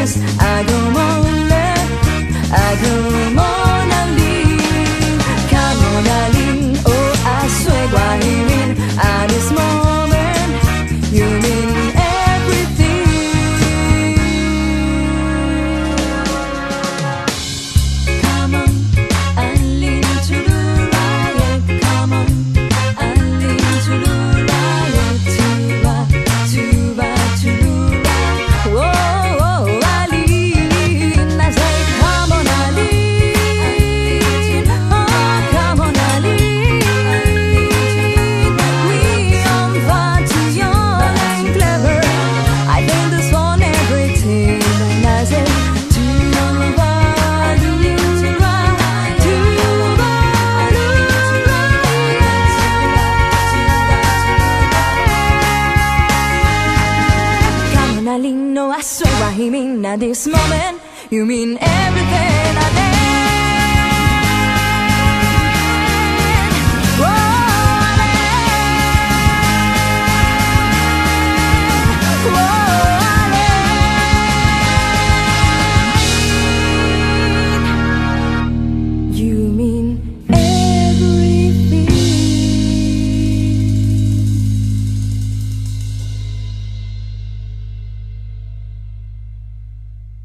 dance. Come on, Aline. Come on, Aline. Oh, I swear, Guahimin. At this moment, you mean everything. Come on, Aline, to the riot. Come on, Aline, to the riot. Tuba, tuba, tuba. Whoa, Aline. I say, come on, Aline. Oh, come on, Aline. We on fire, too young and clever. I think this one everything. And I say, tuba, tuba, Come on, Aline, no, I swear, Guahimin, at this moment, you mean everything.